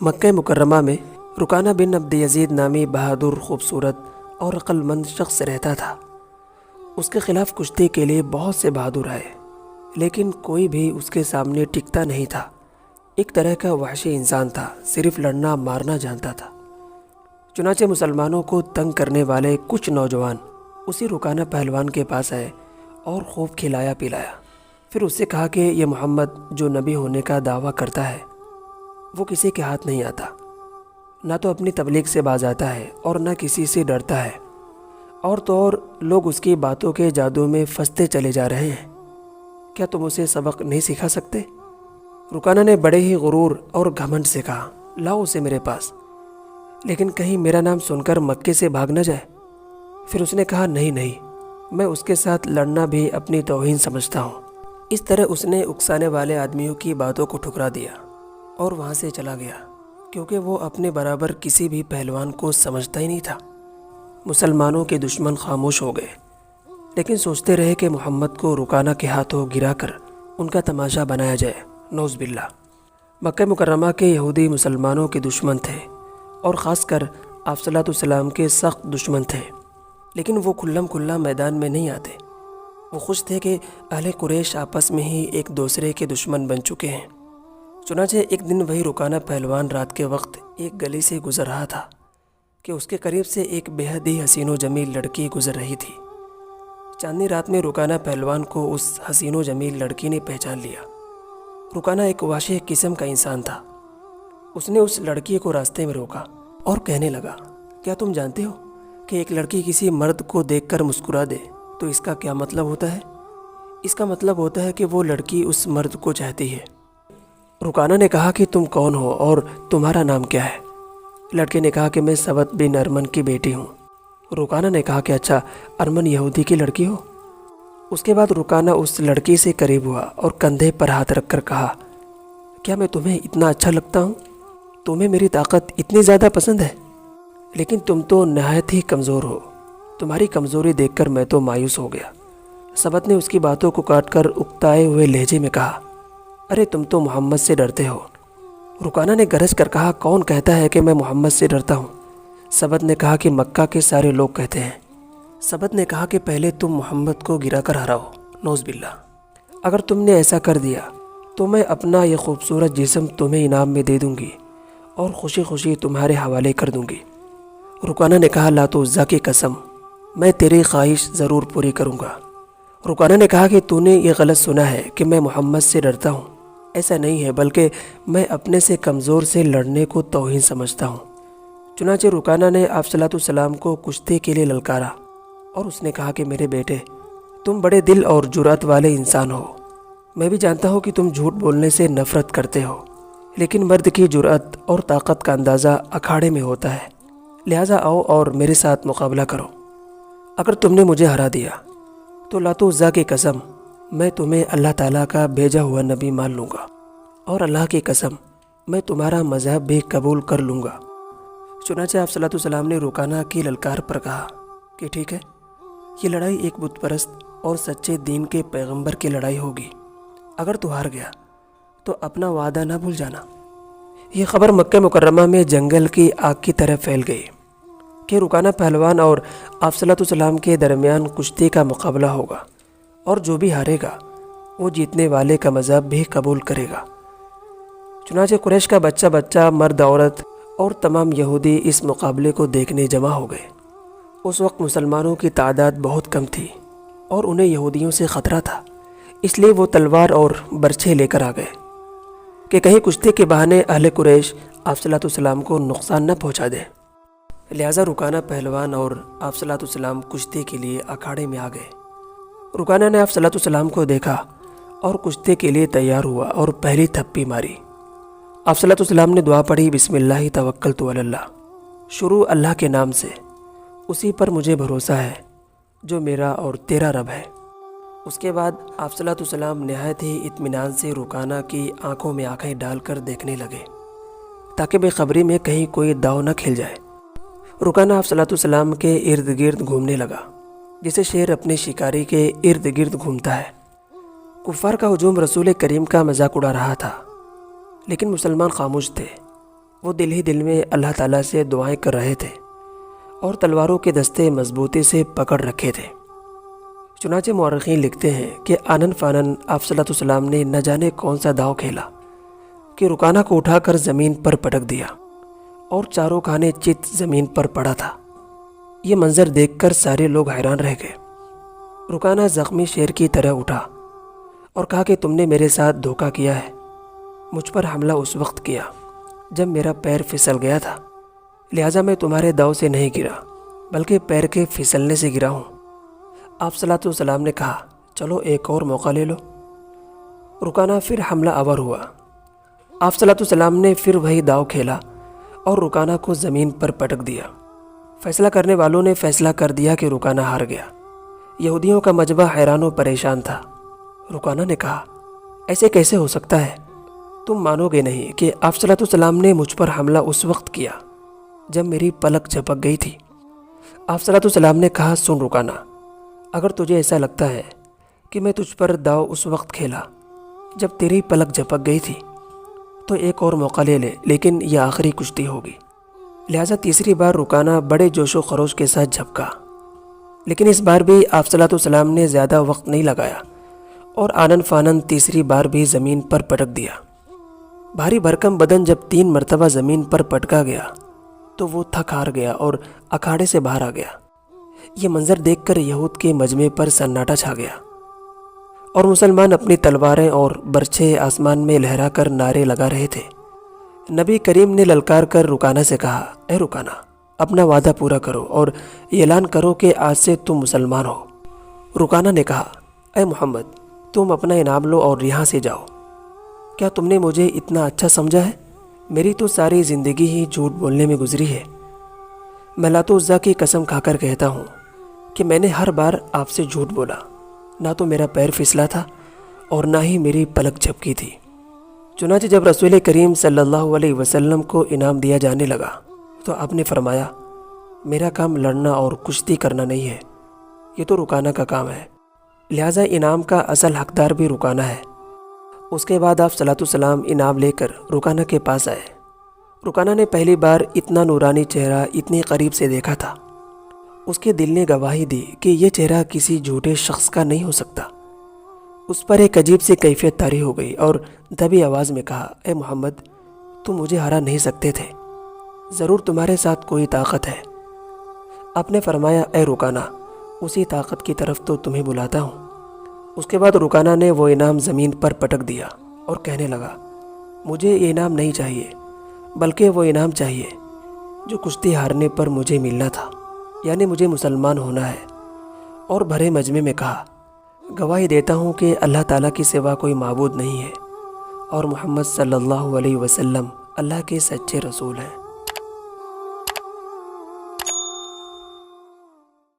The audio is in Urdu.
مکہ مکرمہ میں رکانہ بن عبد یزید نامی بہادر، خوبصورت اور عقل مند شخص رہتا تھا۔ اس کے خلاف کشتی کے لیے بہت سے بہادر آئے، لیکن کوئی بھی اس کے سامنے ٹکتا نہیں تھا۔ ایک طرح کا وحشی انسان تھا، صرف لڑنا مارنا جانتا تھا۔ چنانچہ مسلمانوں کو تنگ کرنے والے کچھ نوجوان اسی رکانہ پہلوان کے پاس آئے اور خوب کھلایا پلایا۔ پھر اس سے کہا کہ یہ محمد جو نبی ہونے کا دعویٰ کرتا ہے وہ کسی کے ہاتھ نہیں آتا، نہ تو اپنی تبلیغ سے باز آتا ہے اور نہ کسی سے ڈرتا ہے، اور تو اور لوگ اس کی باتوں کے جادو میں پھنستے چلے جا رہے ہیں۔ کیا تم اسے سبق نہیں سکھا سکتے؟ رکانہ نے بڑے ہی غرور اور گھمنڈ سے کہا، لاؤ اسے میرے پاس، لیکن کہیں میرا نام سن کر مکے سے بھاگ نہ جائے۔ پھر اس نے کہا، نہیں، میں اس کے ساتھ لڑنا بھی اپنی توہین سمجھتا ہوں۔ اس طرح اس نے اکسانے والے آدمیوں کی باتوں کو ٹھکرا دیا اور وہاں سے چلا گیا، کیونکہ وہ اپنے برابر کسی بھی پہلوان کو سمجھتا ہی نہیں تھا۔ مسلمانوں کے دشمن خاموش ہو گئے، لیکن سوچتے رہے کہ محمد کو رکانہ کے ہاتھوں گرا کر ان کا تماشا بنایا جائے۔ نعوذ باللہ۔ مکہ مکرمہ کے یہودی مسلمانوں کے دشمن تھے، اور خاص کر آپ صلی اللہ علیہ وسلم کے سخت دشمن تھے، لیکن وہ کھلم کھلا میدان میں نہیں آتے۔ وہ خوش تھے کہ اہل قریش آپس میں ہی ایک دوسرے کے دشمن بن چکے ہیں۔ چنانچہ ایک دن وہی رکانہ پہلوان رات کے وقت ایک گلی سے گزر رہا تھا کہ اس کے قریب سے ایک بے حد ہی حسین و جمیل لڑکی گزر رہی تھی۔ چاندنی رات میں رکانہ پہلوان کو اس حسین و جمیل لڑکی نے پہچان لیا۔ رکانہ ایک وحشی قسم کا انسان تھا۔ اس نے اس لڑکی کو راستے میں روکا اور کہنے لگا، کیا تم جانتے ہو کہ ایک لڑکی کسی مرد کو دیکھ کر مسکرا دے تو اس کا کیا مطلب ہوتا ہے؟ اس کا مطلب ہوتا ہے کہ وہ لڑکی اس مرد کو چاہتی ہے۔ رکانہ نے کہا کہ تم کون ہو اور تمہارا نام کیا ہے؟ لڑکے نے کہا کہ میں سبت بن ارمن کی بیٹی ہوں۔ رکانہ نے کہا کہ اچھا، ارمن یہودی کی لڑکی ہو؟ اس کے بعد رکانہ اس لڑکی سے قریب ہوا اور کندھے پر ہاتھ رکھ کر کہا، کیا میں تمہیں اتنا اچھا لگتا ہوں؟ تمہیں میری طاقت اتنی زیادہ پسند ہے؟ لیکن تم تو نہایت ہی کمزور ہو۔ تمہاری کمزوری دیکھ کر میں تو مایوس ہو گیا۔ سبت نے اس کی باتوں کو کاٹ کر اکتائے ہوئے لہجے میں کہا، ارے تم تو محمد سے ڈرتے ہو۔ رکانہ نے گرج کر کہا، کون کہتا ہے کہ میں محمد سے ڈرتا ہوں؟ سبت نے کہا کہ مکہ کے سارے لوگ کہتے ہیں۔ سبت نے کہا کہ پہلے تم محمد کو گرا کر ہراؤ۔ نعوذ باللہ۔ اگر تم نے ایسا کر دیا تو میں اپنا یہ خوبصورت جسم تمہیں انعام میں دے دوں گی اور خوشی خوشی تمہارے حوالے کر دوں گی۔ رکانہ نے کہا، لات و عزا کی قسم، میں تیری خواہش ضرور پوری کروں گا۔ رکانہ نے کہا کہ تو نے یہ غلط سنا ہے کہ میں محمد سے ڈرتا ہوں۔ ایسا نہیں ہے، بلکہ میں اپنے سے کمزور سے لڑنے کو توہین سمجھتا ہوں۔ چنانچہ رکانہ نے آپ صلی اللہ علیہ وسلم کو کشتی کے لیے للکارا، اور اس نے کہا کہ میرے بیٹے، تم بڑے دل اور جرأت والے انسان ہو۔ میں بھی جانتا ہوں کہ تم جھوٹ بولنے سے نفرت کرتے ہو، لیکن مرد کی جرأت اور طاقت کا اندازہ اکھاڑے میں ہوتا ہے، لہٰذا آؤ اور میرے ساتھ مقابلہ کرو۔ اگر تم نے مجھے ہرا دیا تو لات و عزا کی قسم، میں تمہیں اللہ تعالیٰ کا بھیجا ہوا نبی مان لوں گا، اور اللہ کی قسم میں تمہارا مذہب بھی قبول کر لوں گا۔ چنانچہ آپ صلی اللہ علیہ وسلم نے رکانہ کی للکار پر کہا کہ ٹھیک ہے، یہ لڑائی ایک بت پرست اور سچے دین کے پیغمبر کی لڑائی ہوگی۔ اگر تو ہار گیا تو اپنا وعدہ نہ بھول جانا۔ یہ خبر مکہ مکرمہ میں جنگل کی آگ کی طرح پھیل گئی کہ رکانہ پہلوان اور آپ صلی اللہ علیہ وسلم کے درمیان کشتی کا مقابلہ ہوگا، اور جو بھی ہارے گا وہ جیتنے والے کا مذہب بھی قبول کرے گا۔ چنانچہ قریش کا بچہ مرد، عورت اور تمام یہودی اس مقابلے کو دیکھنے جمع ہو گئے۔ اس وقت مسلمانوں کی تعداد بہت کم تھی اور انہیں یہودیوں سے خطرہ تھا، اس لیے وہ تلوار اور برچھے لے کر آ گئے کہ کہیں کشتی کے بہانے اہل قریش آپ صلی اللہ علیہ وسلم کو نقصان نہ پہنچا دیں۔ لہٰذا رکانہ پہلوان اور آپ صلی اللہ علیہ وسلم کشتی کے لیے اکھاڑے میں آ گئے۔ رکانہ نے آپ صلی اللہ علیہ وسلم کو دیکھا اور کشتی کے لیے تیار ہوا اور پہلی تھپی ماری۔ آپ صلی اللہ علیہ وسلم نے دعا پڑھی، بسم اللہ توکلت علی اللہ، شروع اللہ کے نام سے، اسی پر مجھے بھروسہ ہے جو میرا اور تیرا رب ہے۔ اس کے بعد آپ صلی اللہ علیہ وسلم نہایت ہی اطمینان سے رکانہ کی آنکھوں میں آنکھیں ڈال کر دیکھنے لگے تاکہ بے خبری میں کہیں کوئی داؤ نہ کھل جائے۔ رکانہ آپ صلی اللہ علیہ وسلم کے ارد گرد گھومنے لگا جیسے شیر اپنے شکاری کے ارد گرد گھومتا ہے۔ کفار کا ہجوم رسول کریم کا مذاق اڑا رہا تھا، لیکن مسلمان خاموش تھے وہ دل ہی دل میں اللہ تعالیٰ سے دعائیں کر رہے تھے اور تلواروں کے دستے مضبوطی سے پکڑ رکھے تھے۔ چنانچہ مورخین لکھتے ہیں کہ آنن فانن آپ صلی اللہ علیہ وسلم نے نہ جانے کون سا داؤ کھیلا کہ رکانہ کو اٹھا کر زمین پر پٹک دیا اور چاروں کھانے چت زمین پر پڑا تھا۔ یہ منظر دیکھ کر سارے لوگ حیران رہ گئے۔ رکانہ زخمی شیر کی طرح اٹھا اور کہا کہ تم نے میرے ساتھ دھوکہ کیا ہے۔ مجھ پر حملہ اس وقت کیا جب میرا پیر پھسل گیا تھا، لہٰذا میں تمہارے داؤ سے نہیں گرا بلکہ پیر کے پھسلنے سے گرا ہوں۔ آپ صلی اللہ علیہ وسلم نے کہا چلو ایک اور موقع لے لو۔ رکانہ پھر حملہ آور ہوا۔ آپ صلی اللہ علیہ وسلم نے پھر وہی داؤ کھیلا اور رکانہ کو زمین پر پٹک دیا۔ فیصلہ کرنے والوں نے فیصلہ کر دیا کہ رکانہ ہار گیا۔ یہودیوں کا مجمع حیران و پریشان تھا۔ رکانہ نے کہا ایسے کیسے ہو سکتا ہے؟ تم مانو گے نہیں کہ آپ صلی اللہ علیہ وسلم نے مجھ پر حملہ اس وقت کیا جب میری پلک جھپک گئی تھی۔ آپ صلی اللہ علیہ وسلم نے کہا سن رکانہ، اگر تجھے ایسا لگتا ہے کہ میں تجھ پر داؤ اس وقت کھیلا جب تیری پلک جھپک گئی تھی تو ایک اور موقع لے لے، لیکن یہ آخری کشتی ہوگی۔ لہٰذا تیسری بار رکانہ بڑے جوش و خروش کے ساتھ جھپکا، لیکن اس بار بھی آپ صلی اللہ علیہ وسلم نے زیادہ وقت نہیں لگایا اور آنن فانن تیسری بار بھی زمین پر پٹک دیا۔ بھاری بھرکم بدن جب 3 مرتبہ زمین پر پٹکا گیا تو وہ تھک ہار گیا اور اکھاڑے سے باہر آ گیا۔ یہ منظر دیکھ کر یہود کے مجمع پر سناٹا چھا گیا اور مسلمان اپنی تلواریں اور برچھے آسمان میں لہرا کر نعرے لگا رہے تھے۔ نبی کریم نے للکار کر رکانہ سے کہا اے رکانہ، اپنا وعدہ پورا کرو اور اعلان کرو کہ آج سے تم مسلمان ہو۔ رکانہ نے کہا اے محمد، تم اپنا انعام لو اور یہاں سے جاؤ۔ کیا تم نے مجھے اتنا اچھا سمجھا ہے؟ میری تو ساری زندگی ہی جھوٹ بولنے میں گزری ہے۔ میں لات و عزیٰ کی قسم کھا کر کہتا ہوں کہ میں نے ہر بار آپ سے جھوٹ بولا، نہ تو میرا پیر پھسلا تھا اور نہ ہی میری پلک جھپکی تھی۔ چنانچہ جب رسول کریم صلی اللہ علیہ وسلم کو انعام دیا جانے لگا تو آپ نے فرمایا میرا کام لڑنا اور کشتی کرنا نہیں ہے، یہ تو رکانہ کا کام ہے، لہٰذا انعام کا اصل حقدار بھی رکانہ ہے۔ اس کے بعد آپ صلی اللہ علیہ وسلم انعام لے کر رکانہ کے پاس آئے۔ رکانہ نے پہلی بار اتنا نورانی چہرہ اتنی قریب سے دیکھا تھا۔ اس کے دل نے گواہی دی کہ یہ چہرہ کسی جھوٹے شخص کا نہیں ہو سکتا۔ اس پر ایک عجیب سی کیفیت طاری ہو گئی اور دبی آواز میں کہا اے محمد، تم مجھے ہرا نہیں سکتے تھے، ضرور تمہارے ساتھ کوئی طاقت ہے۔ آپ نے فرمایا اے رکانہ، اسی طاقت کی طرف تو تمہیں بلاتا ہوں۔ اس کے بعد رکانہ نے وہ انعام زمین پر پٹک دیا اور کہنے لگا مجھے یہ انعام نہیں چاہیے، بلکہ وہ انعام چاہیے جو کشتی ہارنے پر مجھے ملنا تھا، یعنی مجھے مسلمان ہونا ہے۔ اور بھرے مجمع میں کہا گواہی دیتا ہوں کہ اللہ تعالیٰ کی سوا کوئی معبود نہیں ہے اور محمد صلی اللہ علیہ وسلم اللہ کے سچے رسول ہیں۔